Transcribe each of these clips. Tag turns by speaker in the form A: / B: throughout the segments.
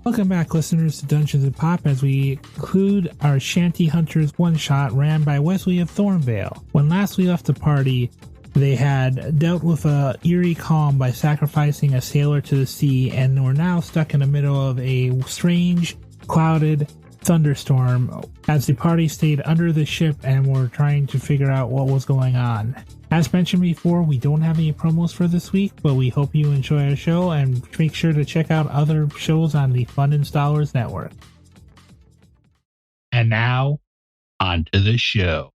A: Welcome back, listeners, to Dungeons and Pop, as we conclude our Shanty Hunters one-shot ran by Wesley of Thornvale. When last we left the party, they had dealt with a eerie calm by sacrificing a sailor to the sea, and were now stuck in the middle of a strange, clouded thunderstorm as the party stayed under the ship and were trying to figure out what was going on. As mentioned before, we don't have any promos for this week, but we hope you enjoy our show, and make sure to check out other shows on the Fun Installers Network.
B: And now, on to the show.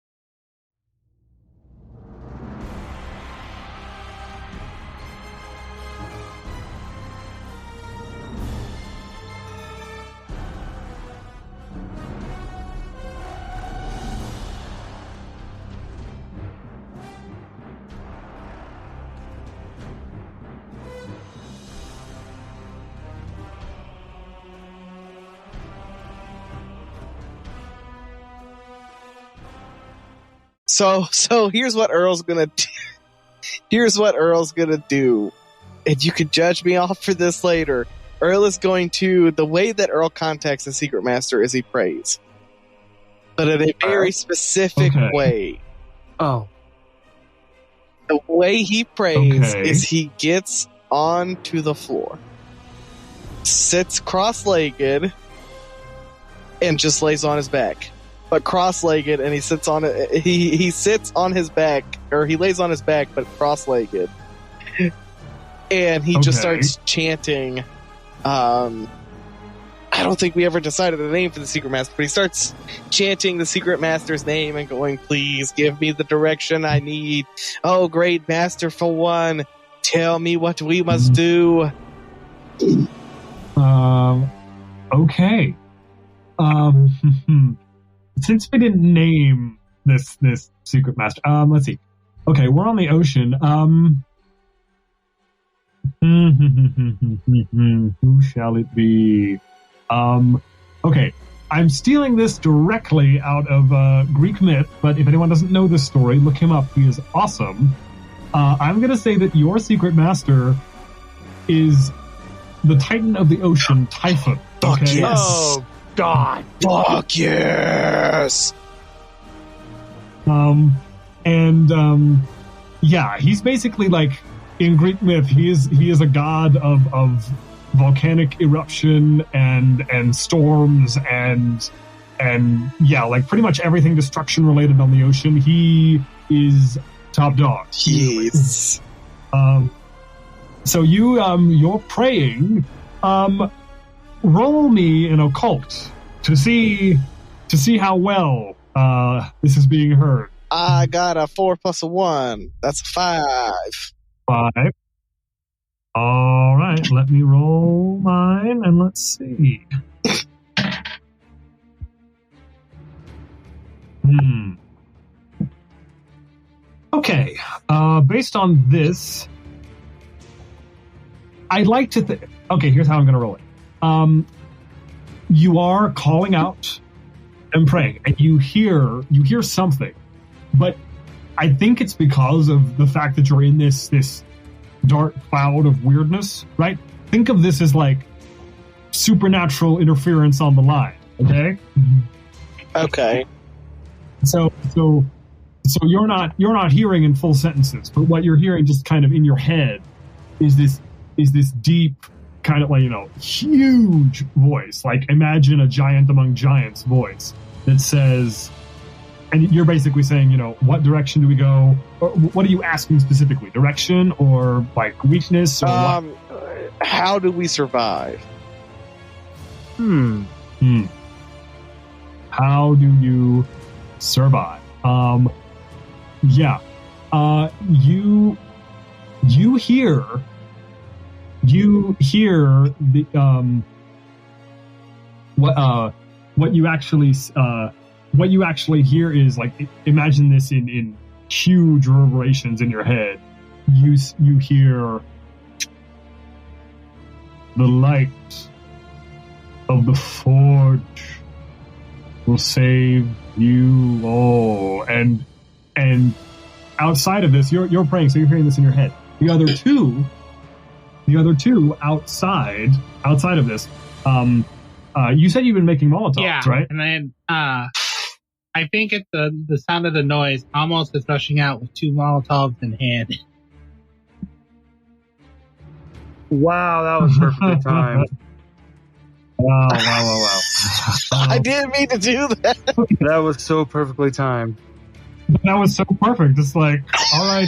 C: So here's what Earl's gonna do. Here's what Earl's gonna do. And you can judge me off for this later. Earl is going to, the way that Earl contacts the Secret Master is he prays. But in a very specific way.
D: Oh.
C: The way he prays is he gets onto the floor, sits cross-legged, and just lays on his back. But cross-legged, and he sits on it. He sits on his back, or he lays on his back, but cross-legged, and he just starts chanting. I don't think we ever decided a name for the Secret Master, but he starts chanting the Secret Master's name and going, "Please give me the direction I need. Oh, great Master for one, tell me what we must do."
E: Okay. Since we didn't name this Secret Master, let's see. Okay, we're on the ocean. Who shall it be? Okay, I'm stealing this directly out of Greek myth, but if anyone doesn't know this story, look him up. He is awesome. I'm going to say that your Secret Master is the Titan of the Ocean, Typhon.
C: Fuck
E: okay?
C: yes.
D: Oh, God.
C: Fuck yes.
E: Yeah, he's basically like, in Greek myth, he is a god of volcanic eruption and storms and yeah, like pretty much everything destruction related on the ocean. He is top dog.
C: Yes.
E: So you're praying. Roll me an occult to see how well this is being heard.
C: I got a 4 plus a 1. That's a 5.
E: 5. All right, let me roll mine and let's see. Okay, based on this, I'd like to think. Okay, here's how I'm going to roll it. You are calling out and praying, and you hear something, but I think it's because of the fact that you're in this dark cloud of weirdness, right? Think of this as like supernatural interference on the line. Okay.
C: Okay.
E: So you're not hearing in full sentences, but what you're hearing just kind of in your head is this deep, kind of like, huge voice. Like, imagine a giant among giants voice that says, and you're basically saying, what direction do we go? Or what are you asking specifically? Direction or like weakness? Or what?
C: How do we survive?
E: How do you survive? Yeah. You hear the what you actually hear is like, imagine this in huge reverberations in your head. You hear the light of the forge will save you all, and outside of this, you're praying, so you're hearing this in your head. The other two outside of this, You said you've been making Molotovs, right?
F: And then I think at the sound of the noise, Amos is rushing out with 2 Molotovs in hand.
D: Wow, that was perfectly timed.
E: Wow.
C: I didn't mean to do that.
D: That was so perfectly timed.
E: That was so perfect. It's like, all right,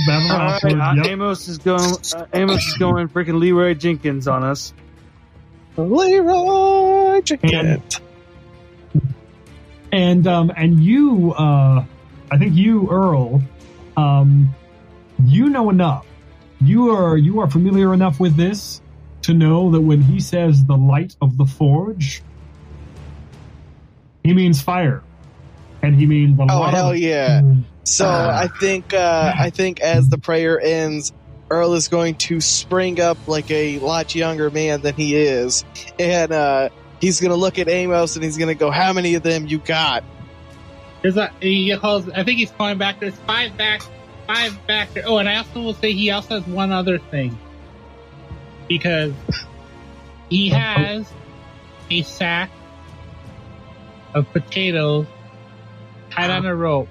D: Yep. Amos is going freaking Leroy Jenkins on us.
C: Leroy Jenkins.
E: And you, I think you, Earl, you know enough. You are familiar enough with this to know that when he says the light of the forge, he means fire, and he means the
C: oh hell yeah! So I think as the prayer ends, Earl is going to spring up like a lot younger man than he is, and he's gonna look at Amos and he's gonna go, "How many of them you got?"
F: He calls. I think he's calling back. There's 5 back. 5 back there. Oh, and I also will say he also has one other thing. Because he has a sack of potatoes tied on a rope,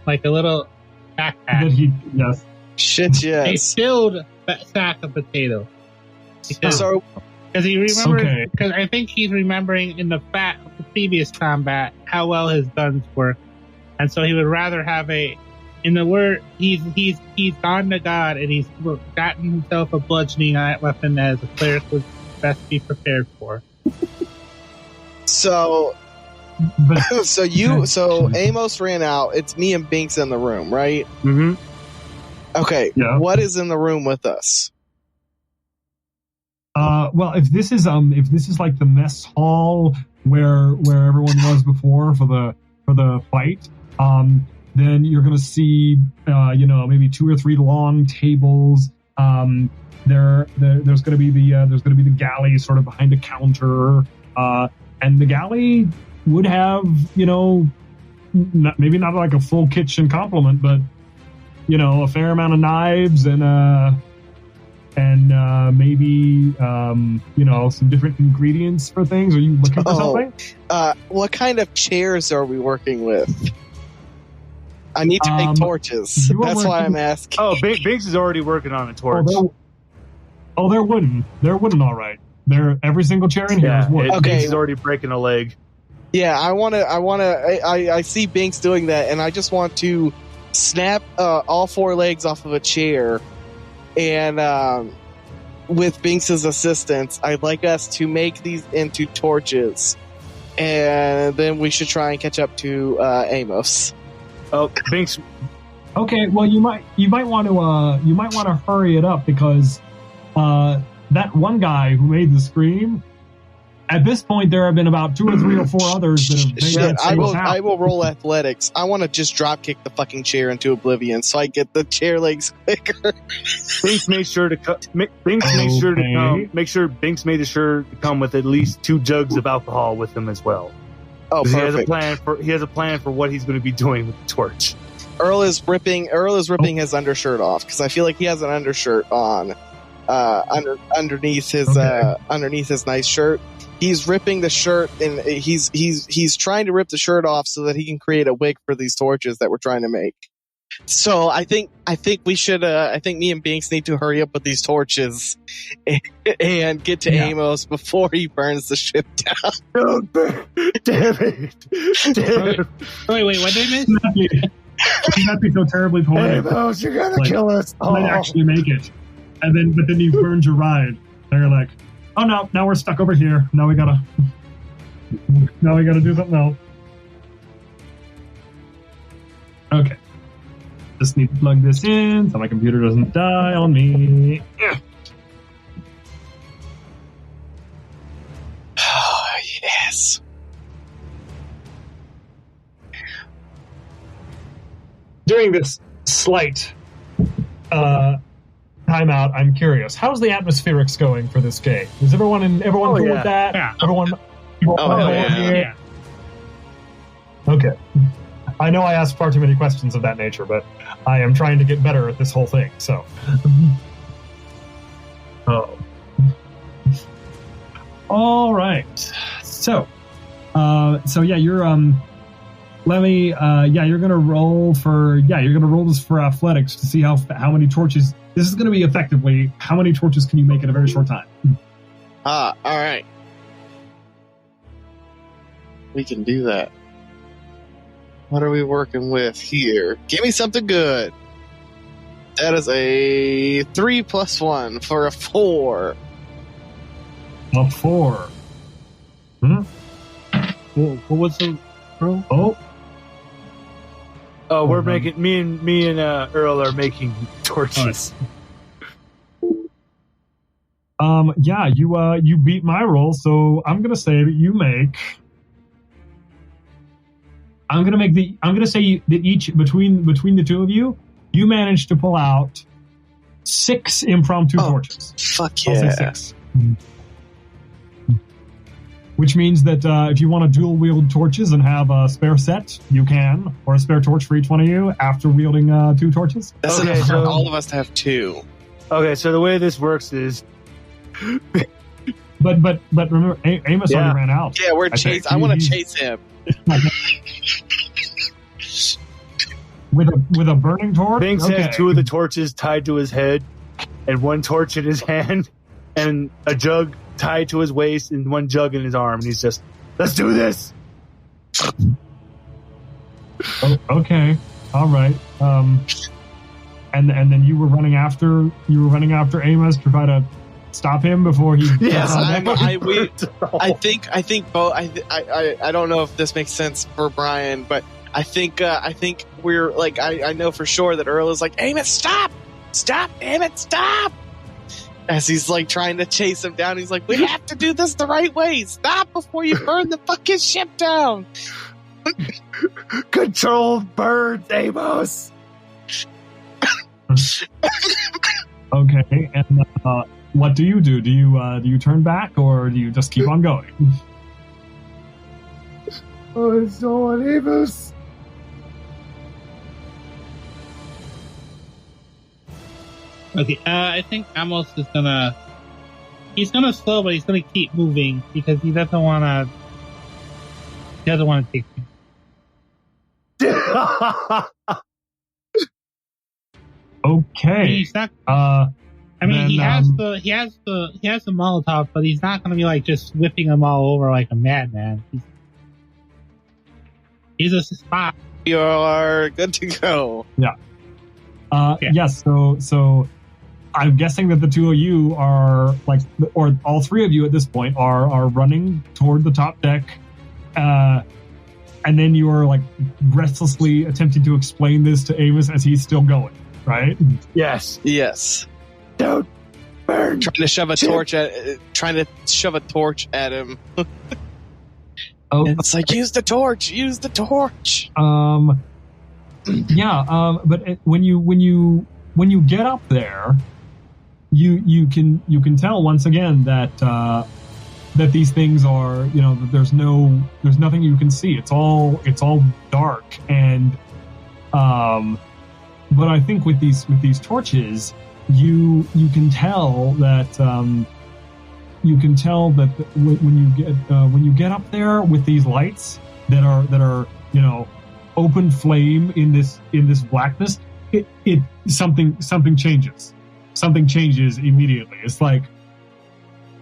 F: like a little backpack.
E: Yes.
C: Shit, yes.
F: A filled sack of potatoes. Because he remembers. Because I think he's remembering in the previous combat how well his guns work, and so he would rather have a. In the word, he's gone to God, and he's gotten himself a bludgeoning weapon as a cleric would best be prepared for.
C: So Amos ran out. It's me and Binks in the room, right?
D: Mm-hmm.
C: Okay. Yeah. What is in the room with us?
E: Well, if this is like the mess hall where everyone was before for the fight, then you're going to see, maybe 2 or 3 long tables. There's going to be the galley sort of behind a counter, and the galley would have, maybe not like a full kitchen complement, but a fair amount of knives and maybe some different ingredients for things. Are you looking for something?
C: What kind of chairs are we working with? I need to make torches. That's why I'm asking.
D: Oh, Binks is already working on a torch.
E: They're wooden. They're wooden, all right. Every single chair in here is wood.
C: Okay,
D: Binks is already breaking a leg.
C: Yeah, I see Binks doing that, and I just want to snap all 4 legs off of a chair, and with Binks' assistance, I'd like us to make these into torches, and then we should try and catch up to Amos.
D: Oh, Binks.
E: Okay, well, you might want to hurry it up because that one guy who made the scream. At this point, there have been about 2 or 3 or 4 others that have made that
C: I will roll athletics. I want to just drop kick the fucking chair into oblivion so I get the chair legs quicker.
D: Binks made sure to come. Binks made sure to come with at least 2 jugs of alcohol with him as well.
C: Oh, perfect.
D: He has a plan for what he's going to be doing with the torch.
C: Earl is ripping his undershirt off because I feel like he has an undershirt on underneath his nice shirt. He's ripping the shirt and he's trying to rip the shirt off so that he can create a wick for these torches that we're trying to make. So I think we should. I think me and Binks need to hurry up with these torches and get to Amos before he burns the ship down.
D: Damn it!
F: Wait, what did I miss?
E: Not be so terribly pointed.
D: Amos, you're gonna kill us all.
E: Might actually make it, but then you burned your ride. And you're like, oh no, now we're stuck over here. Now we gotta do something else. Okay. Just need to plug this in so my computer doesn't die on me.
C: Oh, yes.
E: During this slight timeout, I'm curious. How's the atmospherics going for this game? Is everyone cool with that?
F: Yeah.
E: Everyone here? Okay. I know I asked far too many questions of that nature, but I am trying to get better at this whole thing, so. Oh. All right. So yeah, you're you're gonna roll this for athletics to see how many torches. This is gonna be effectively how many torches can you make in a very short time.
C: All right. We can do that. What are we working with here? Give me something good. That is a 3 + 1 for a 4.
E: A 4.
F: What was the roll?
D: Oh, we're making me and Earl are making torches.
E: Yeah, you beat my roll, so I'm gonna say that you make. I'm gonna say that each between the two of you, you managed to pull out 6 impromptu torches.
C: Fuck yeah!
E: I'll say 6. Which means that if you want to dual wield torches and have a spare set, you can, or a spare torch for each one of you after wielding 2 torches.
C: That's enough for all of us to have 2.
D: Okay, so the way this works is.
E: But remember, Amos already ran out.
C: Yeah, we're chasing. I want to chase him.
E: with a burning torch.
D: Bink has 2 of the torches tied to his head, and 1 torch in his hand, and a jug tied to his waist, and 1 jug in his arm. And he's just, let's do this.
E: Okay, all right. And then you were running after Amos to try to stop him before he.
C: Yes, I think both. I don't know if this makes sense for Brian, but I think we're like I know for sure that Earl is like, Amos, stop, Amos, stop. As he's like trying to chase him down, he's like, we have to do this the right way. Stop before you burn the fucking ship down.
D: Controlled birds, Amos.
E: Okay, and what do you do? Do you turn back or do you just keep on going?
D: Oh, it's so on Amos.
F: Okay, I think Amos is he's gonna slow, but he's gonna keep moving because he doesn't want to take me.
E: Okay.
F: He's not. He has the Molotov, but he's not gonna be like just whipping them all over like a madman. He's a spy.
C: You are good to go.
E: Yeah. Yes. So I'm guessing that the 2 of you are like, or all 3 of you at this point are running toward the top deck, and then you are like restlessly attempting to explain this to Amos as he's still going, right?
D: Yes. Don't burn.
C: Trying to shove a torch at him.
E: Oh,
C: it's like use the torch.
E: But when you get up there, you can tell once again that these things are, that there's nothing you can see. It's all dark, and but I think with these torches, you can tell that when you get up there with these lights that are open flame in this blackness, it something changes. Something changes immediately. It's like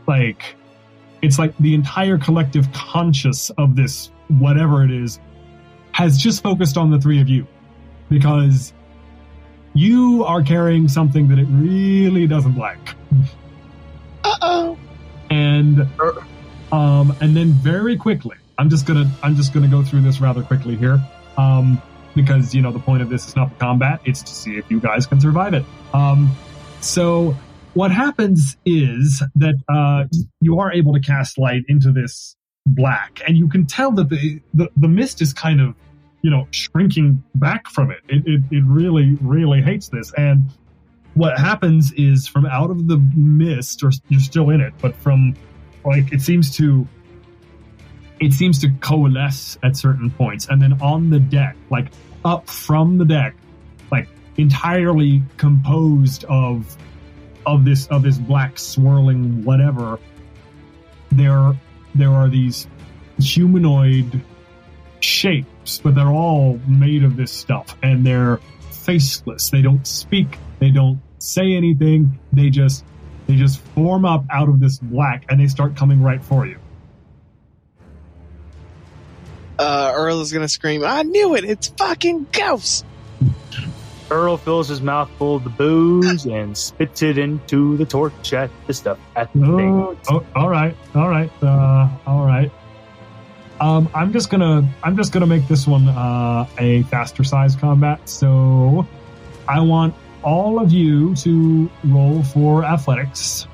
E: the entire collective conscious of this, whatever it is, has just focused on the 3 of you, because you are carrying something that it really doesn't like.
C: Uh-oh.
E: And then very quickly, I'm just gonna go through this rather quickly here, because the point of this is not the combat; it's to see if you guys can survive it. So what happens is that you are able to cast light into this black, and you can tell that the mist is kind of shrinking back from it. It really, really hates this. And what happens is, from out of the mist, or you're still in it, but from it seems to coalesce at certain points, and then on the deck, up from the deck, entirely composed of this black swirling whatever, there are these humanoid shapes, but they're all made of this stuff, and they're faceless. They don't speak. They don't say anything. They just form up out of this black, and they start coming right for you.
C: Earl is gonna scream, "I knew it! It's fucking ghosts!"
D: Earl fills his mouth full of the booze and spits it into the torch at the stuff at the thing.
E: All right. I'm just gonna make this one a faster size combat. So I want all of you to roll for athletics.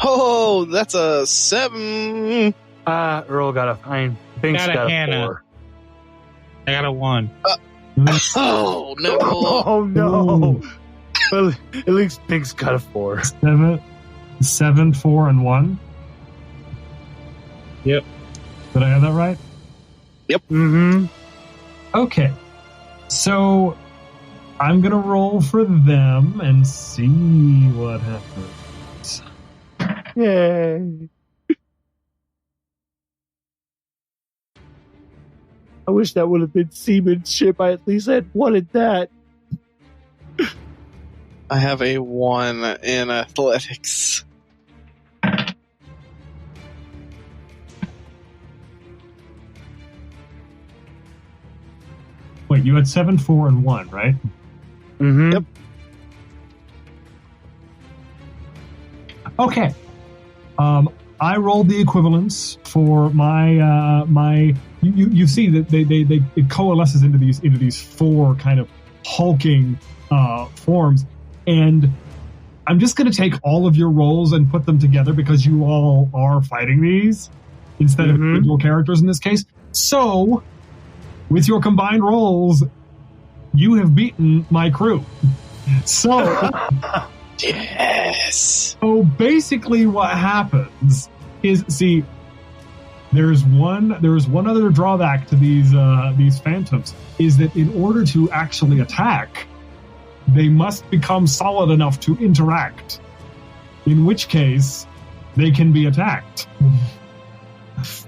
C: Oh, that's a 7.
D: Earl got a fine. Bink's got a 4.
F: I got a 1.
C: Oh no!
D: Oh no! Well, at least Bink's got a 4.
E: 7, 4, and 1.
F: Yep.
E: Did I have that right?
C: Yep.
D: Mm-hmm.
E: Okay. So I'm gonna roll for them and see what happens.
D: Yay! I wish that would have been seamanship. I at least had wanted that.
C: I have a 1 in athletics.
E: Wait, you had 7, 4, and 1, right?
D: Mm-hmm.
C: Yep.
E: Okay. I rolled the equivalents for my You see that it coalesces into these 4 kind of hulking forms, and I'm just going to take all of your rolls and put them together because you all are fighting these instead of individual characters in this case. So, with your combined rolls, you have beaten my crew. So,
C: yes.
E: So basically, what happens is, see, there's one other drawback to these phantoms is that in order to actually attack, they must become solid enough to interact. In which case, they can be attacked.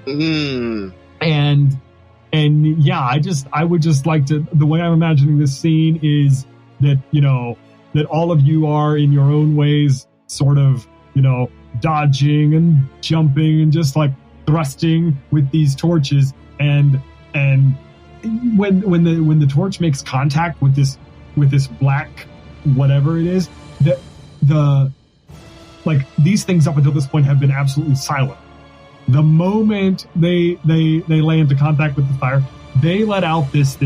C: Mm.
E: And yeah, I would just like to. The way I'm imagining this scene is that that all of you are in your own ways, sort of dodging and jumping and just like thrusting with these torches, and when the torch makes contact with this black whatever it is, the like these things up until this point have been absolutely silent. The moment they lay into contact with the fire, they let out this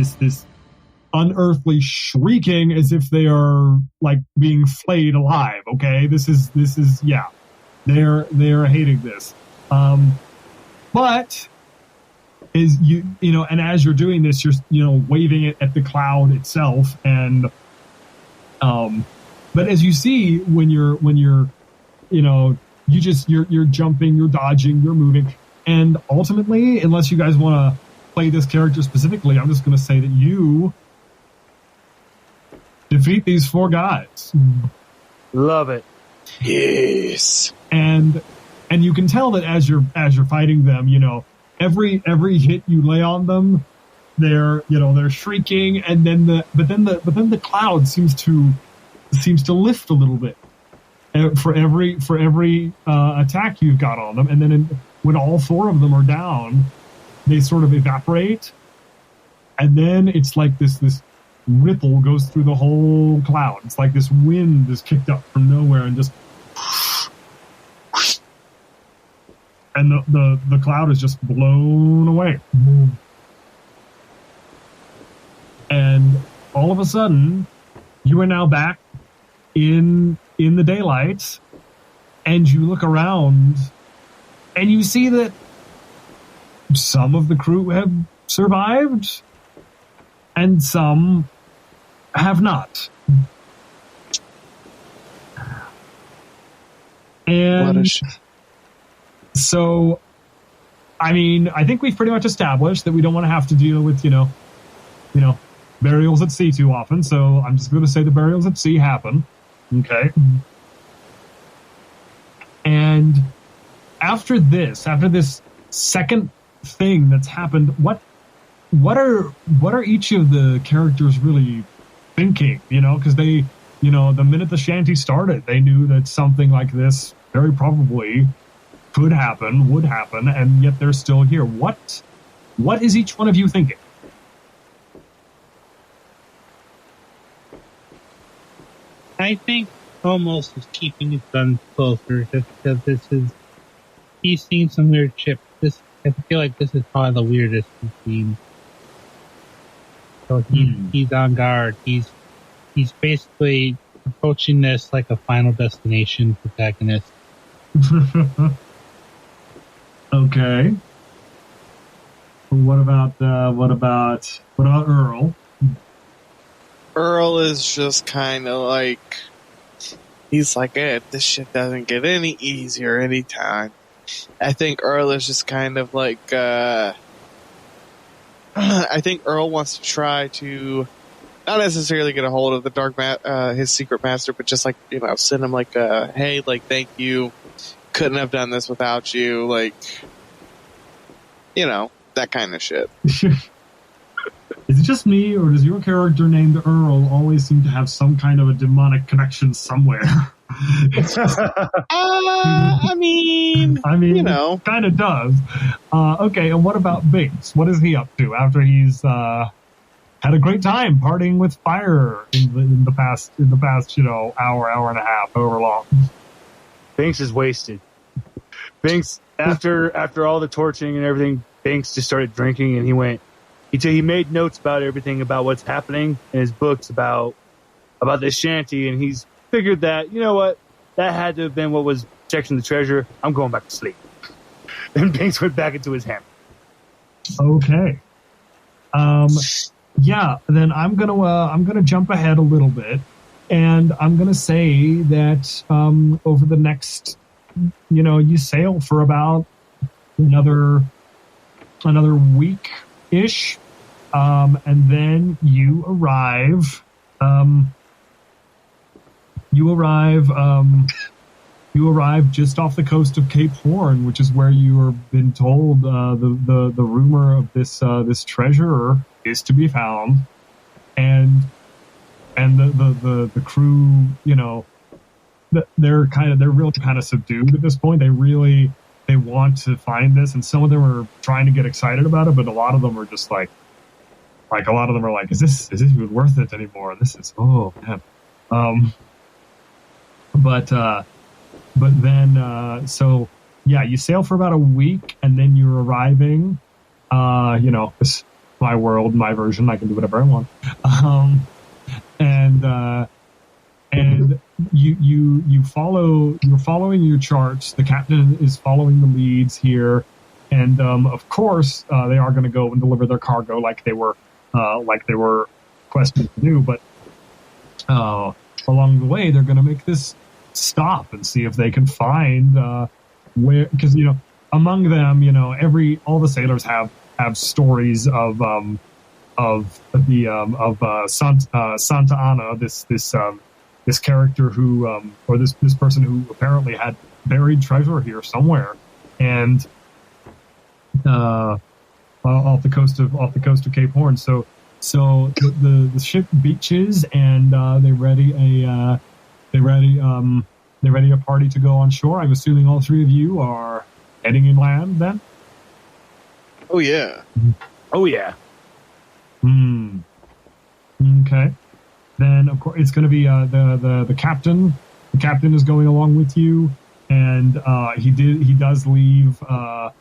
E: unearthly shrieking as if they are like being flayed alive. Okay, this is yeah, they're hating this. But is and as you're doing this, you're waving it at the cloud itself, and but as you see when you're you're jumping, you're dodging, you're moving, and ultimately, unless you guys want to play this character specifically, I'm just going to say that you defeat these 4 guys.
D: Love it.
C: Yes.
E: And you can tell that as you're fighting them, every hit you lay on them, they're shrieking, and then the cloud seems to lift a little bit for every attack you've got on them, and then when all 4 of them are down, they sort of evaporate, and then it's like this ripple goes through the whole cloud. It's like this wind is kicked up from nowhere and just, and the cloud is just blown away. And all of a sudden, you are now back in the daylight, and you look around, and you see that some of the crew have survived, and some have not. And so, I mean, I think we've pretty much established that we don't want to have to deal with, burials at sea too often, so I'm just going to say the burials at sea happen. Okay. And after this second thing that's happened, what are each of the characters really thinking? Because they, the minute the shanty started, they knew that something like this very probably would happen, and yet they're still here. What is each one of you thinking?
F: I think Amos is keeping his guns closer just because he's seen some weird shit. I feel like this is probably the weirdest he's seen. So he's on guard. He's basically approaching this like a Final Destination protagonist.
E: Okay. What about Earl?
C: Earl is just kind of like, he's like, this shit doesn't get any easier anytime. I think Earl is just kind of like, I think Earl wants to try to not necessarily get a hold of the his secret master, but just like, send him like, hey, like, thank you. Couldn't have done this without you. Like, that kind of shit.
E: Is it just me, or does your character named Earl always seem to have some kind of a demonic connection somewhere?
C: I mean,
E: kind of does. Okay, and what about Binks? What is he up to after he's had a great time partying with fire in the past hour and a half, however long?
D: Binks is wasted. Binks, after all the torching and everything, Binks just started drinking, and he made notes about everything, about what's happening in his books about this shanty, and he's figured that, that had to have been what was protecting the treasure. I'm going back to sleep. And Binks went back into his hammock.
E: Okay. Yeah, then I'm gonna jump ahead a little bit, and I'm gonna say that over the next, you sail for about another week-ish, and then you arrive just off the coast of Cape Horn, which is where you have been told the rumor of this treasure is to be found, and the crew, they're really kind of subdued at this point. They want to find this, and some of them are trying to get excited about it, but a lot of them are just like a lot of them are like, is this even worth it anymore? This is, oh man. But then, so yeah, you sail for about a week, and then you're arriving, it's my world, my version, I can do whatever I want. And you're following your charts. The captain is following the leads here. And, of course, they are going to go and deliver their cargo like they were questioned to do. But, along the way, they're going to make this stop and see if they can find, where, because, among them, all the sailors have stories of Santa Ana, this character who, or this person who apparently had buried treasure here somewhere, and off the coast of Cape Horn. So the ship beaches, and they ready a party to go on shore. I'm assuming all three of you are heading inland then.
C: Oh yeah.
D: Oh yeah.
E: Okay. Then of course it's going to be the captain. The captain is going along with you, and he does leave a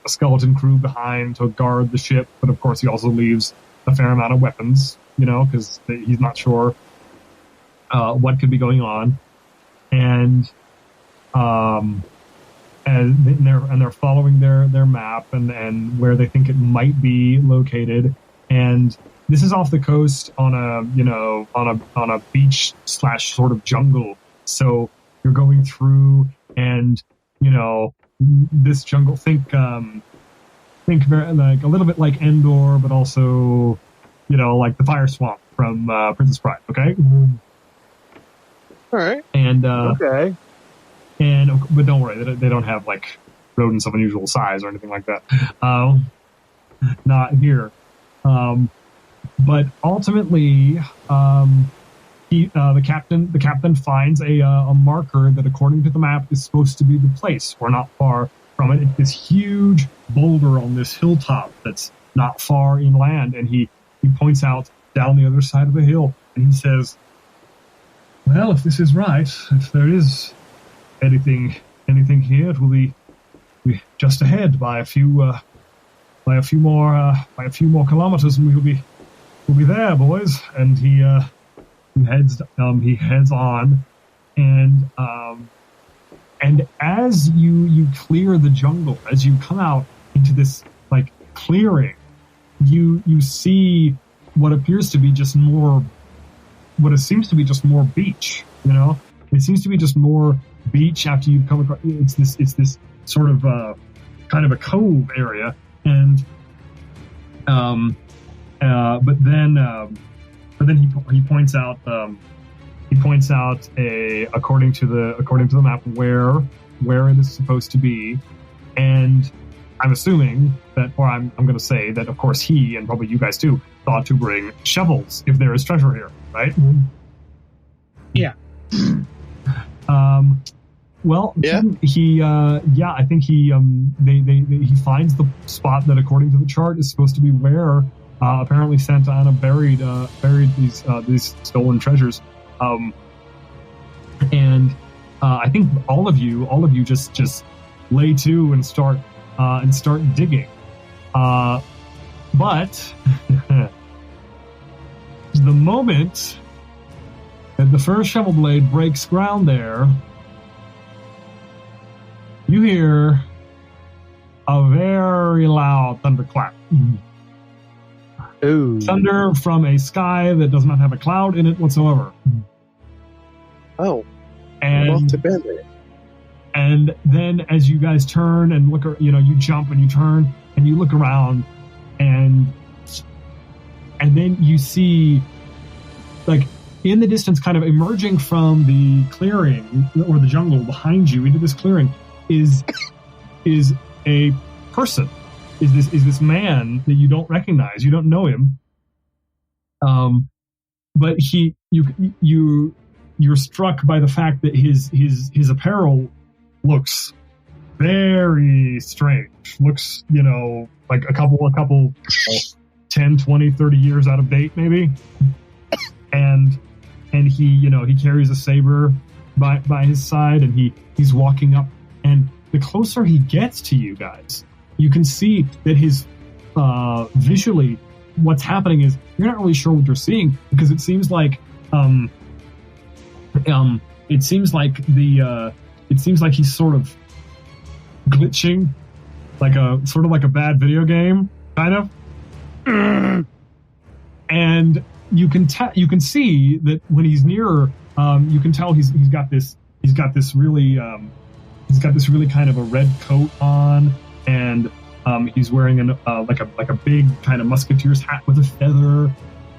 E: skeleton crew behind to guard the ship, but of course he also leaves a fair amount of weapons, because he's not sure what could be going on, and they're following their map and where they think it might be located. And this is off the coast on a beach / sort of jungle. So you're going through, and this jungle, think very like a little bit like Endor, but also like the fire swamp from Princess Bride. Okay.
C: All right.
E: And
D: okay.
E: But don't worry, they don't have like rodents of unusual size or anything like that. Not here. But ultimately, the captain finds a marker that, according to the map, is supposed to be the place. We're not far from it. It's this huge boulder on this hilltop that's not far inland, and he points out down the other side of the hill, and he says, "Well, if this is right, if there is anything here, it will be just ahead by a few more kilometers, and we'll be there, boys." And he heads on, and as you clear the jungle, as you come out into this like clearing, you see what seems to be just more beach. It seems to be just more beach after you come across. It's this sort of kind of a cove area, and but then he points out according to the map where it is supposed to be, and I'm assuming that, or I'm going to say that, of course, he, and probably you guys too, thought to bring shovels if there is treasure here, right?
F: Yeah.
E: Well,
C: yeah.
E: I think he finds the spot that, according to the chart, is supposed to be where apparently Santa Anna buried these stolen treasures. And I think all of you just lay to and start digging. But the moment that the first shovel blade breaks ground there, you hear a very loud thunderclap.
D: Ooh.
E: Thunder from a sky that does not have a cloud in it whatsoever.
C: Oh.
E: And then as you guys turn and look, you jump and you turn and you look around, and then you see, like, in the distance, kind of emerging from the clearing or the jungle behind you into this clearing is a person. Is this man that you don't recognize? You don't know him. But you're struck by the fact that his apparel looks very strange. Looks, like a couple 10, 20, 30 years out of date maybe. And he carries a saber by his side, and he's walking up, and the closer he gets to you guys, you can see that his visually what's happening is you're not really sure what you're seeing, because it seems like he's sort of glitching, like a bad video game, kind of. And you can see that when he's nearer, you can tell he's got this really kind of a red coat on, and he's wearing like a big kind of musketeer's hat with a feather,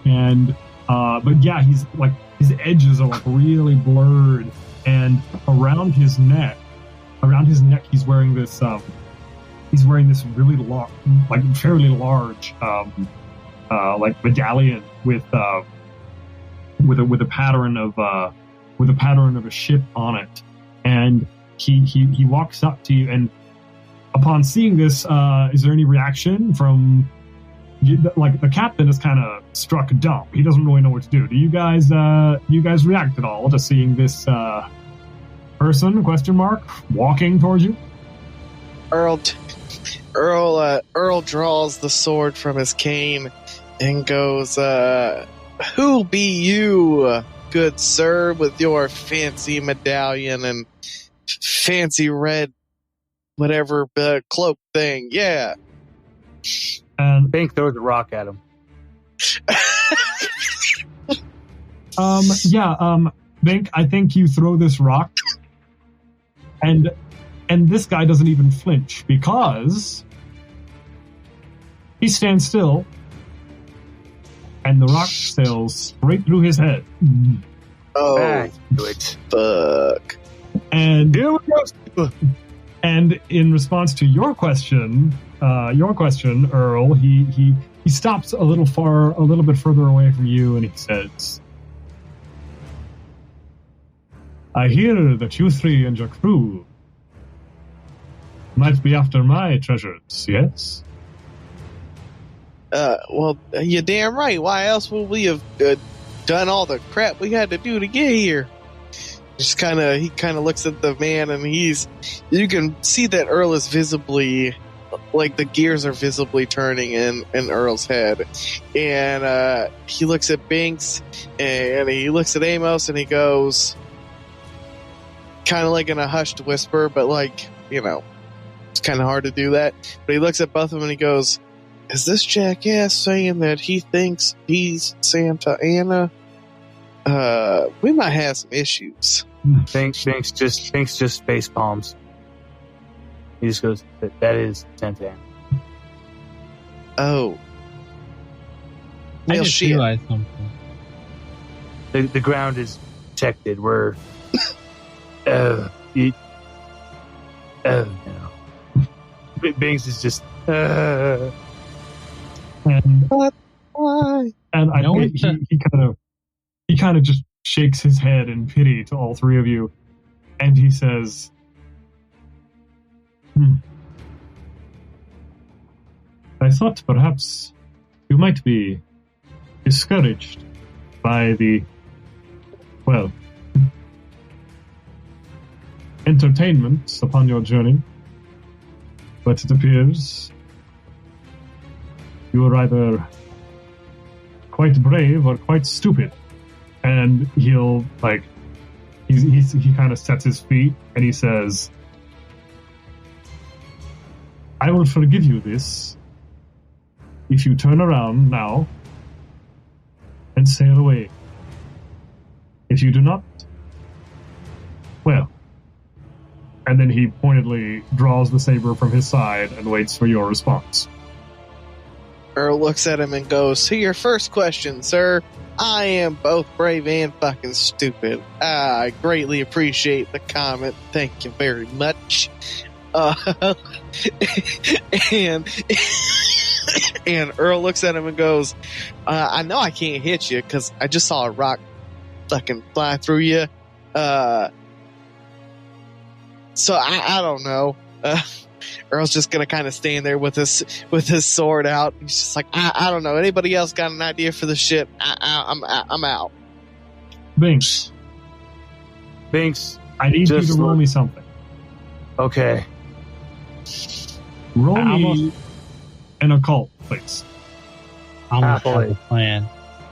E: and but yeah, he's like, his edges are like really blurred, and around his neck he's wearing this really fairly large like medallion with a pattern of a ship on it, and he walks up to you, and upon seeing this, is there any reaction from like the captain is kind of struck dumb. He doesn't really know what to do. Do you guys react at all to seeing this person walking towards you?
C: Earl draws the sword from his cane and goes, "Who be you, good sir, with your fancy medallion and fancy red whatever cloak thing?" Yeah.
E: And
D: Bink throws a rock at him.
E: Bink, I think you throw this rock, and this guy doesn't even flinch, because he stands still, and the rock sails straight through his head.
C: Oh, fuck.
E: And in response to your question, Earl, he stops a little bit further away from you, and he says, "I hear that you three and your crew might be after my treasures, yes?"
C: Well, you're damn right. Why else would we have done all the crap we had to do to get here? He kind of looks at the man, and you can see that Earl is visibly, like, the gears are visibly turning in Earl's head. And he looks at Binks, and he looks at Amos, and he goes, kind of like in a hushed whisper, but like, it's kind of hard to do that. But he looks at both of them and he goes, "Is this jackass saying that he thinks he's Santa Ana? We might have some issues."
D: Binks just face palms. He just goes, "That is Santa Ana."
C: Oh.
F: I just realized something.
D: The ground is protected. We're Binks is just
E: and
C: why?
E: And I think he kind of just shakes his head in pity to all three of you, and he says, "I thought perhaps you might be discouraged by the, well, entertainment upon your journey, but it appears you are either quite brave or quite stupid." And he'll, like, he kind of sets his feet and he says, "I will forgive you this if you turn around now and sail away. If you do not, well." And then he pointedly draws the saber from his side and waits for your response.
C: Earl looks at him and goes, "To your first question, sir, I am both brave and fucking stupid. I greatly appreciate the comment. Thank you very much." And Earl looks at him and goes, "I know I can't hit you because I just saw a rock fucking fly through you. So I don't know." Earl's just gonna kind of stand there with his sword out. He's just like, I don't know. Anybody else got an idea for the shit? I'm out.
E: Binks, I need you to roll me something.
D: Okay.
E: Roll me an occult, please.
F: I'm gonna have a plan.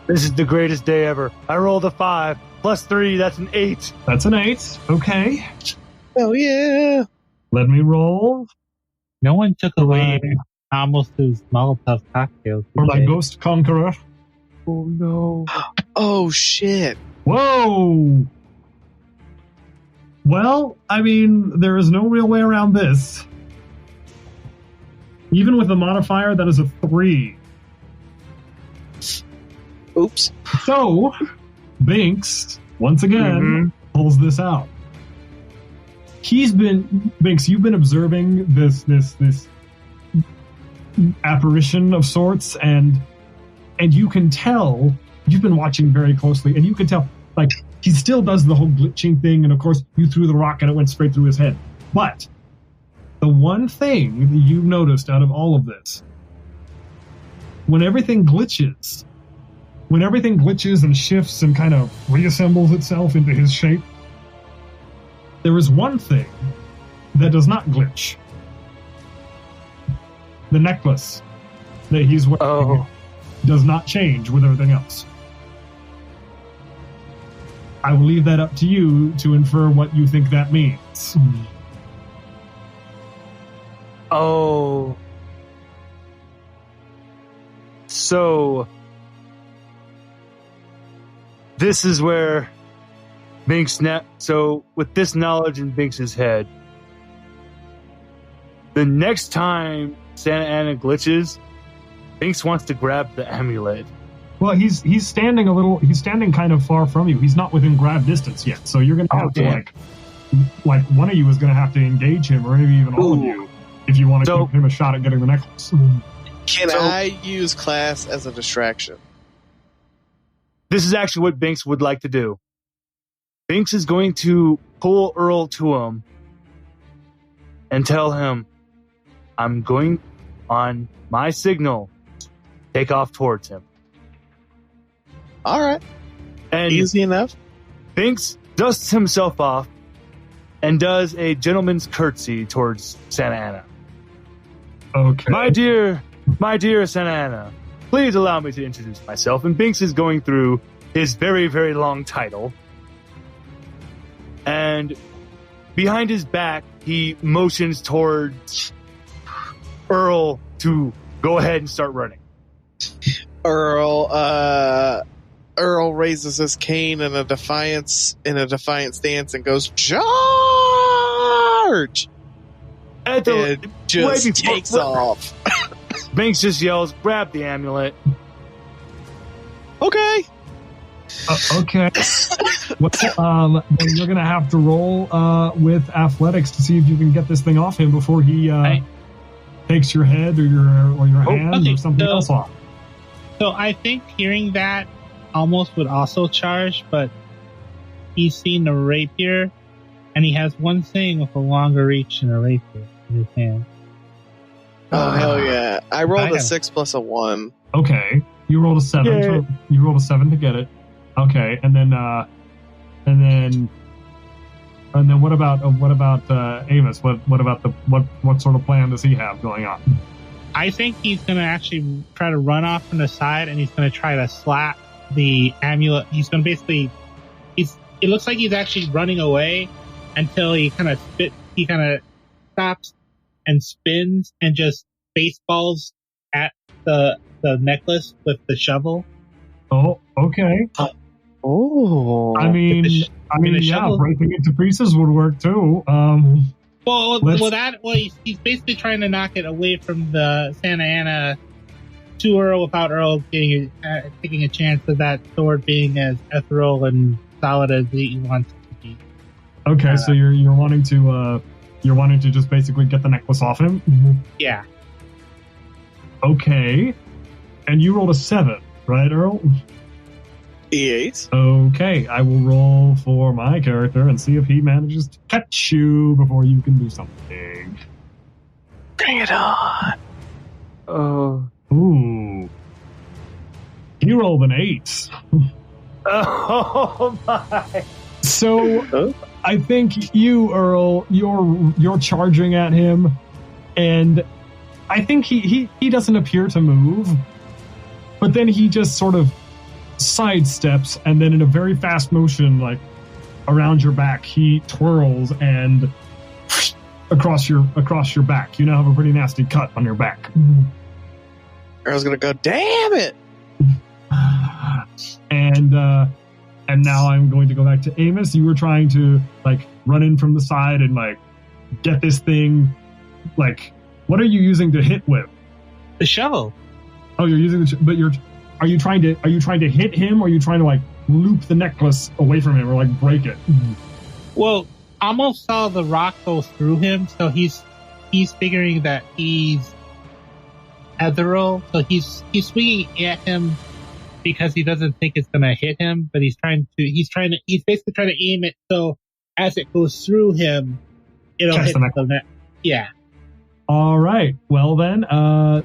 D: This is the greatest day ever. I rolled a 5 plus 3. That's an 8.
E: That's an 8. Okay.
C: Oh yeah.
E: Let me roll.
F: No one took away Amos's Molotov cocktails.
E: For my Ghost Conqueror.
D: Oh no.
C: Oh shit.
E: Whoa! Well, I mean, there is no real way around this. Even with the modifier, that is a 3.
C: Oops.
E: So, Binks, once again, pulls this out. Binks, you've been observing this apparition of sorts, and you can tell, you've been watching very closely, and you can tell, like, he still does the whole glitching thing, and of course, you threw the rock and it went straight through his head. But the one thing that you've noticed out of all of this, when everything glitches and shifts and kind of reassembles itself into his shape, there is one thing that does not glitch. The necklace that he's wearing does not change with everything else. I will leave that up to you to infer what you think that means.
D: Oh. So, this is where Binks so with this knowledge in Binks' head, the next time Santa Ana glitches, Binks wants to grab the amulet
E: Well, he's standing a little. He's standing kind of far from you. He's not within grab distance yet. So you're going to have to like one of you is going to have to engage him, or maybe even all of you, if you want to give him a shot at getting the necklace.
C: Can I use class as a distraction?
D: This is actually what Binks would like to do. Binks is going to pull Earl to him and tell him, I'm going on my signal, take off towards him.
C: All right.
D: And
C: easy enough.
D: Binks dusts himself off and does a gentleman's curtsy towards Santa Ana.
E: Okay.
D: My dear Santa Ana, please allow me to introduce myself. And Binks is going through his very, very long title. And behind his back, he motions towards Earl to go ahead and start running.
C: Earl raises his cane in a defiant stance and goes, charge! And just takes off.
D: Binks just yells, grab the amulet.
C: Okay.
E: Okay. Well, then you're going to have to roll with athletics to see if you can get this thing off him before he takes your head or your hand or something else off.
F: So I think hearing that almost would also charge, but he's seen a rapier, and he has one thing with a longer reach than a rapier in his hand.
C: Oh, hell yeah. I rolled a 6 plus a 1.
E: Okay. You rolled a 7. You rolled a 7 to get it. Okay. And then what about Amos? What sort of plan does he have going on?
F: I think he's going to actually try to run off from the side, and he's going to try to slap the amulet. He's going to basically, it looks like he's actually running away until he kind of stops and spins and just baseballs at the necklace with the shovel.
E: Oh, okay.
C: Oh.
E: I mean, yeah, breaking it to pieces would work too.
F: He's basically trying to knock it away from the Santa Ana to Earl without Earl taking a chance of that sword being as ethereal and solid as he wants it to be.
E: Okay, so you're wanting to just basically get the necklace off him?
F: Yeah.
E: Okay. And you rolled a 7, right, Earl?
C: 8.
E: Okay, I will roll for my character and see if he manages to catch you before you can do something.
C: Bring it on.
E: Ooh. You rolled an 8.
D: Oh my.
E: So I think you, Earl, you're charging at him, and I think he doesn't appear to move, but then he just sort of sidesteps, and then in a very fast motion, like around your back, he twirls and across your back. You now have a pretty nasty cut on your back.
C: Earl's gonna go, damn it!
E: And now I'm going to go back to Amos. You were trying to like run in from the side and like get this thing. Like, what are you using to hit with?
F: The shovel.
E: Oh, you're using Are you trying to hit him, or are you trying to like loop the necklace away from him, or like break it?
F: Well, almost saw the rock go through him, so he's figuring that he's ethereal, so he's swinging at him because he doesn't think it's gonna hit him, but he's basically trying to aim it so as it goes through him, it'll hit the net. Yeah.
E: All right. Well, then,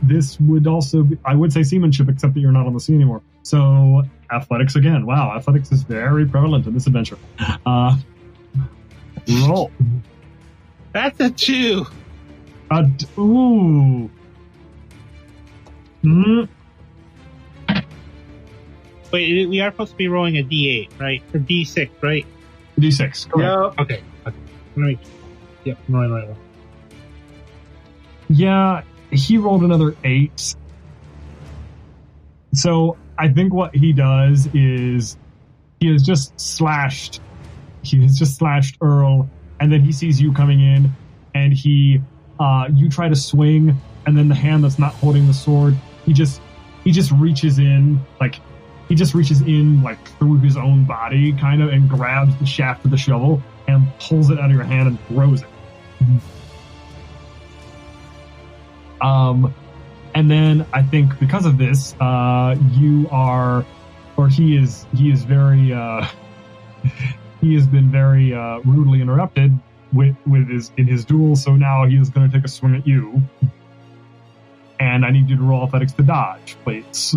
E: this would also be, I would say seamanship, except that you're not on the sea anymore. So, athletics again. Wow, athletics is very prevalent in this adventure. Roll.
F: That's a 2.
E: Ooh. Mm-hmm.
F: Wait, we are supposed to be rolling a D8, right? Or D6, right?
E: D6. Correct.
F: Okay. I'm rolling right.
E: Yeah, he rolled another 8. So I think what he does is he has just slashed Earl, and then he sees you coming in, and you try to swing, and then the hand that's not holding the sword, he just reaches in, like he just reaches in like through his own body, kind of, and grabs the shaft of the shovel and pulls it out of your hand and throws it. And then I think because of this, he has been very rudely interrupted in his duel. So now he is going to take a swing at you, and I need you to roll athletics to dodge, please.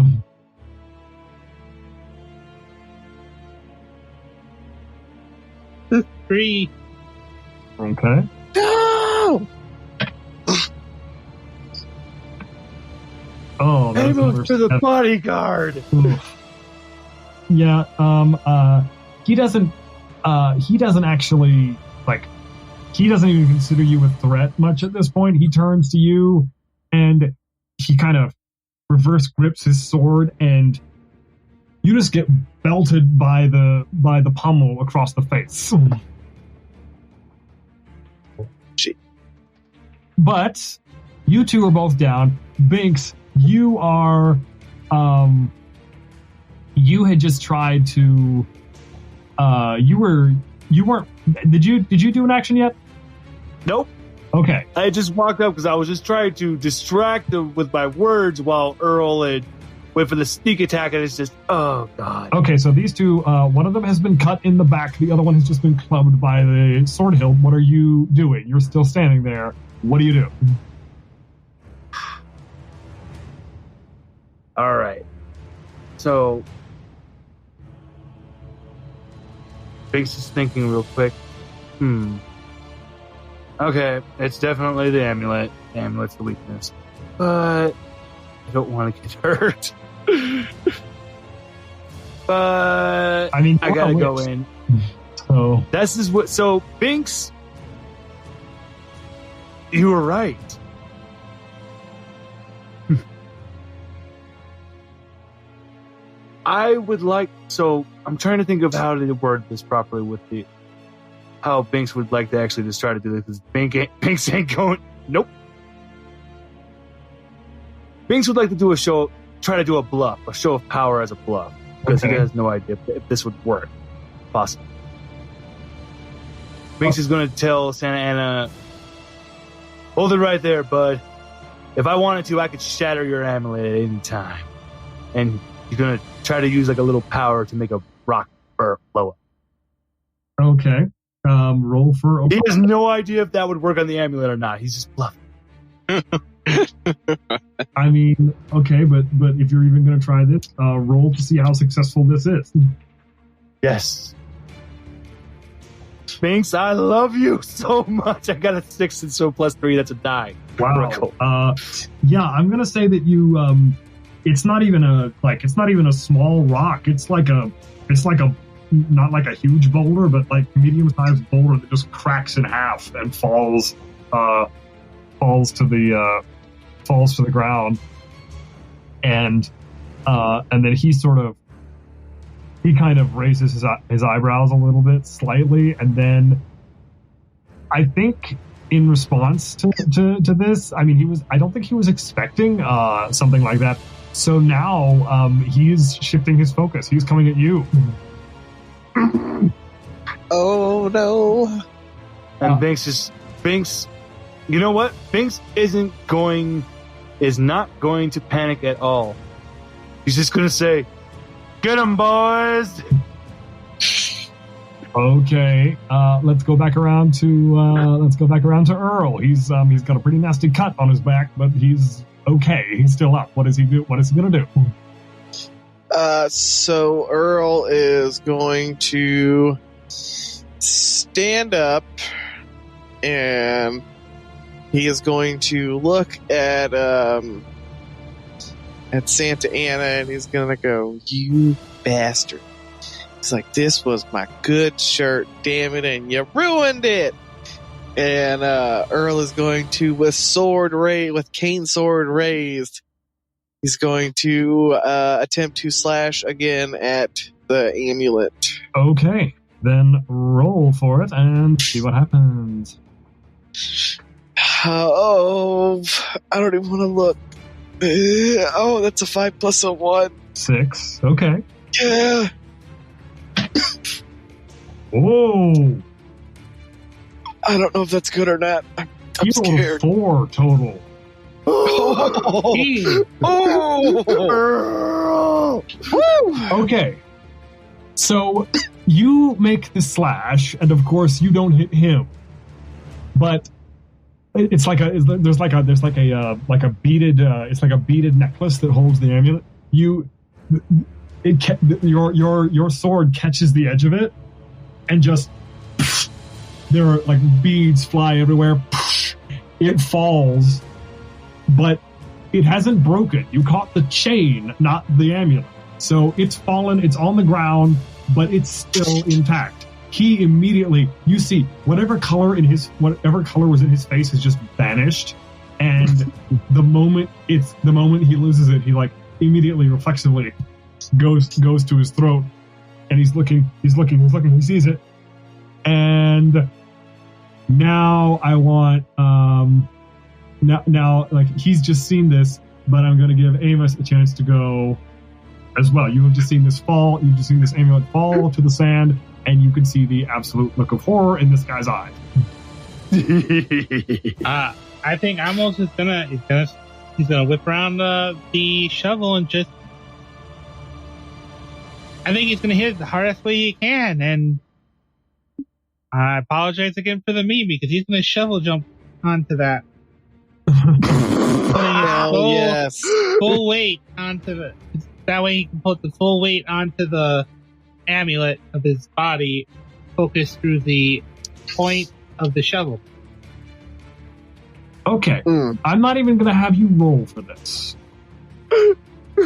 F: 3.
E: Okay.
C: No!
E: Oh, that's
D: Amos for the bodyguard.
E: Yeah. He doesn't actually he doesn't even consider you a threat much at this point. He turns to you and he kind of reverse grips his sword, and you just get belted by the pommel across the face. But you two are both down. Binks, you are you had just tried to you weren't did you do an action yet?
D: Nope.
E: Okay.
D: I just walked up because I was just trying to distract them with my words while Earl had went for the sneak attack, and it's just, oh god.
E: Okay, so these two, one of them has been cut in the back, the other one has just been clubbed by the sword hilt. What are you doing? You're still standing there. What do you do?
D: All right. So Binks is thinking real quick. Okay, it's definitely the amulet. The amulet's the weakness. But I don't want to get hurt. But
E: I mean,
D: I gotta go in.
E: So
D: This is what. So Binks, you were right. I would like. So I'm trying to think of how to word this properly with how Binks would like to actually just try to do this, because Binks ain't going. Nope. Binks would like to do try to do a bluff, a show of power as a bluff, because he has no idea if this would work. Possible. Binks is going to tell Santa Ana, hold it right there, bud. If I wanted to, I could shatter your amulet at any time. And he's going to try to use like a little power to make a rock blow up.
E: Okay. Roll for...
D: He has no idea if that would work on the amulet or not. He's just bluffing.
E: I mean, okay, but if you're even going to try this, roll to see how successful this is.
D: Yes. Binks, I love you so much. I got a 6, and so +3, that's a die.
E: Wow.
D: Cool.
E: Yeah, I'm going to say that you, it's not even a small rock. It's like a not like a huge boulder, but like medium-sized boulder that just cracks in half and falls to the ground, and then he kind of raises his eyebrows a little bit, slightly, and then I think in response to this, I mean, I don't think he was expecting something like that. So now he's shifting his focus. He's coming at you.
C: Oh no!
D: And Binks, you know what? Binks is not going to panic at all. He's just going to say, "Get him, boys!"
E: Okay, let's go back around to Earl. He's got a pretty nasty cut on his back, but he's okay. He's still up. What does he do? What is he going to do?
C: So Earl is going to stand up, and he is going to look at Santa Ana, and he's gonna go, "You bastard!" He's like, "This was my good shirt, damn it, and you ruined it." And Earl is going to, with cane sword raised, he's going to attempt to slash again at the amulet.
E: Okay, then roll for it and see what happens.
C: Oh, I don't even want to look. Oh, that's a 5 plus a 1.
E: 6. Okay.
C: Yeah.
E: Oh.
C: I don't know if that's good or not. I'm scared.
E: 4 total. Okay. So you make the slash, and of course you don't hit him. But it's like there's like a beaded necklace that holds the amulet. Your sword catches the edge of it, and just there are like beads fly everywhere. It falls, but it hasn't broken. You caught the chain, not the amulet. So it's fallen, it's on the ground, but it's still intact. He immediately, you see, whatever color was in his face has just vanished. And the moment he loses it, he like immediately reflexively goes to his throat, and he's looking, he sees it. And now I want now like he's just seen this, but I'm going to give Amos a chance to go as well. You have just seen this fall. You've just seen this amulet fall to the sand, and you can see the absolute look of horror in this guy's eyes.
F: I think Amos is gonna whip around the shovel and just. I think he's gonna hit it the hardest way he can, and I apologize again for the meme because he's gonna shovel jump onto that. Full weight onto the. That way he can put the full weight onto the amulet of his body, focused through the point of the shovel.
E: Okay, I'm not even going to have you roll for this.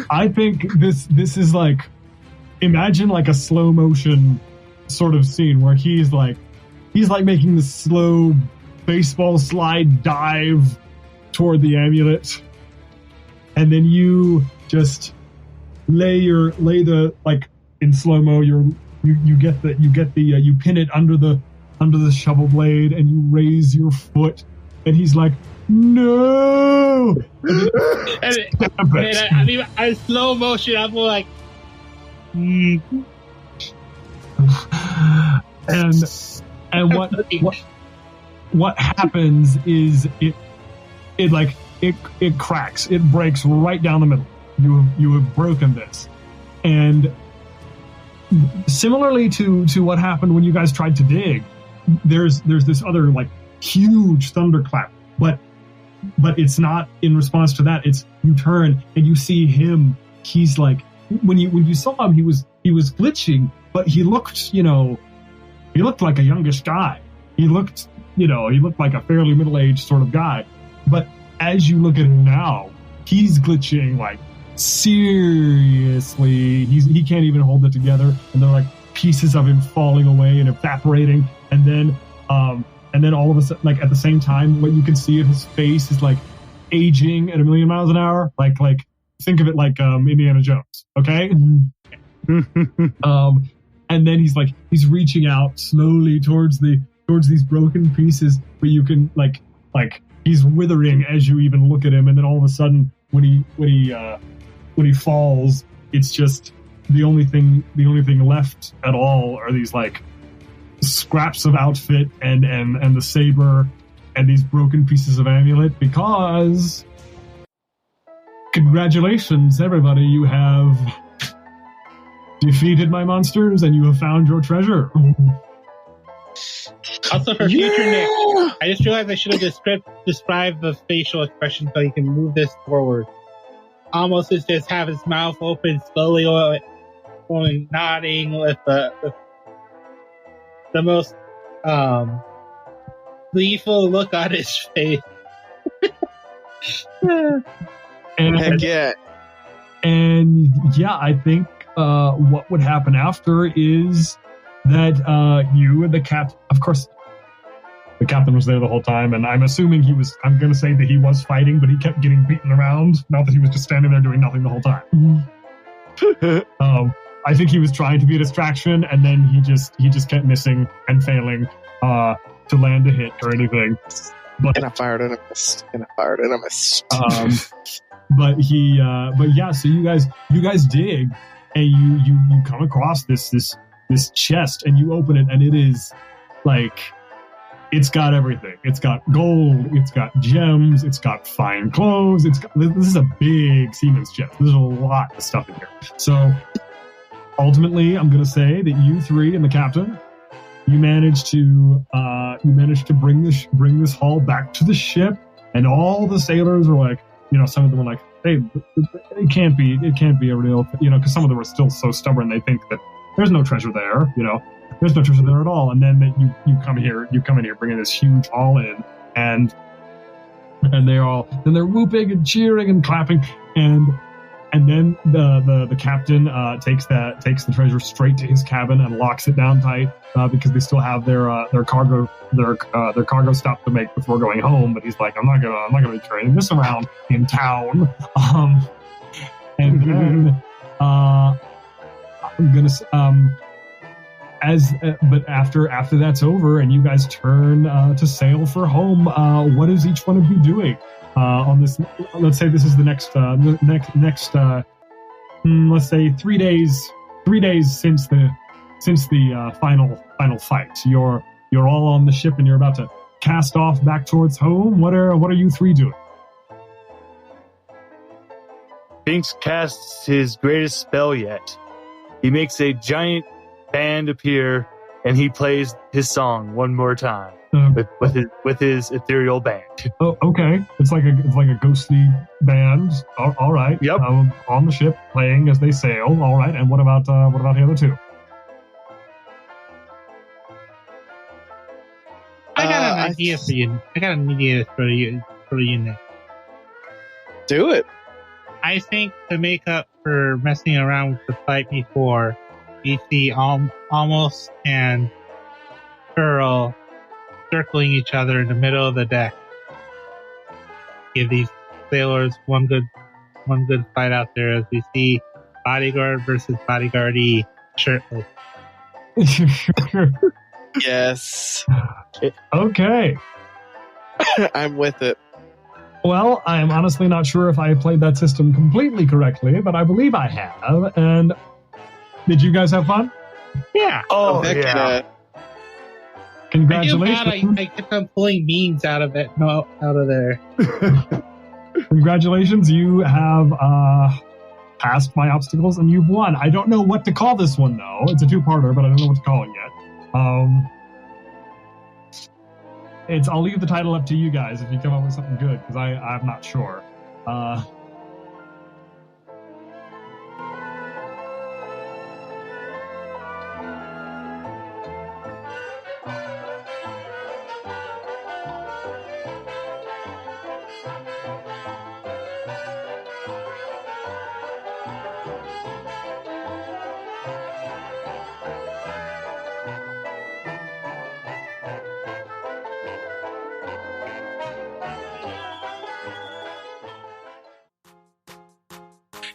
E: I think this is like, imagine like a slow motion sort of scene where he's like making the slow baseball slide dive toward the amulet, and then you just lay the like in slow mo. You pin it under the shovel blade, and you raise your foot, and he's like, no.
F: I slow motion. I'm like,
E: and what happens is it cracks. It breaks right down the middle. You have broken this, and similarly to what happened when you guys tried to dig, there's this other like huge thunderclap, but it's not in response to that. It's you turn and you see him. He's like when you saw him, he was glitching, but he looked like a youngish guy. He looked like a fairly middle-aged sort of guy. But as you look at him now, he's glitching like seriously. He can't even hold it together, and they're like pieces of him falling away and evaporating, and then all of a sudden, like at the same time, what you can see of his face is like aging at 1,000,000 miles an hour. Like think of it like Indiana Jones, okay? And then he's reaching out slowly towards these broken pieces, but you can like he's withering as you even look at him, and then all of a sudden when he falls, it's just the only thing left at all are these like scraps of outfit and the saber and these broken pieces of amulet, because congratulations everybody, you have defeated my monsters and you have found your treasure.
F: Also for future Nick, I just realized I should have described the facial expression so you can move this forward. Almost is just have his mouth open, slowly going nodding with the most gleeful look on his face.
C: Heck yeah.
E: And yeah, I think what would happen after is that you and the captain, of course, the captain was there the whole time, and I'm assuming I'm going to say that he was fighting, but he kept getting beaten around, not that he was just standing there doing nothing the whole time. I think he was trying to be a distraction, and then he just kept missing and failing to land a hit or anything. But,
C: and I fired and I missed.
E: But yeah, so you guys dig, and you come across this chest, and you open it, and it is like, it's got everything. It's got gold, it's got gems, it's got fine clothes. This is a big seaman's chest. There's a lot of stuff in here. So ultimately, I'm going to say that you three and the captain, you managed to bring this haul back to the ship, and all the sailors were like, some of them were like, hey, it can't be a real, because some of them are still so stubborn, they think that there's no treasure there, there's no treasure there at all. And then you come here bringing this huge haul in, and they're whooping and cheering and clapping, and then the captain takes the treasure straight to his cabin and locks it down tight, because they still have their cargo stop to make before going home. But he's like, I'm not gonna be carrying this around in town. And then I'm gonna but after that's over and you guys turn to sail for home, what is each one of you doing on this? Let's say this is the next let's say 3 days since the final fight. You're all on the ship and you're about to cast off back towards home. What are you three doing?
D: Bink casts his greatest spell yet. He makes a giant band appear, and he plays his song one more time with his ethereal band.
E: Oh, okay. It's like a ghostly band. All right.
D: Yep.
E: On the ship, playing as they sail. All right. And what about the other two?
F: I got an idea for you. I got an idea for you, Nick.
C: Do it.
F: I think to make up for messing around with the fight before, you see Amos and Earl circling each other in the middle of the deck. Give these sailors one good fight out there as we see bodyguard versus bodyguardee shirtless.
C: Yes.
E: Okay.
C: I'm with it.
E: Well, I am honestly not sure if I played that system completely correctly, but I believe I have. And did you guys have fun?
F: Yeah.
C: Oh, yeah.
E: Congratulations.
F: I kept on pulling beans out of it. No, out of there.
E: Congratulations. You have passed my obstacles and you've won. I don't know what to call this one, though. It's a two-parter, but I don't know what to call it yet. I'll leave the title up to you guys if you come up with something good, because I'm not sure.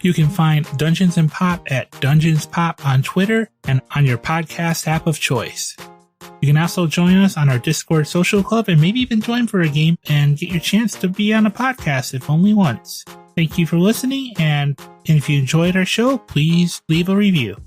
A: You can find Dungeons and Pop at Dungeons Pop on Twitter and on your podcast app of choice. You can also join us on our Discord social club and maybe even join for a game and get your chance to be on a podcast if only once. Thank you for listening, and if you enjoyed our show, please leave a review.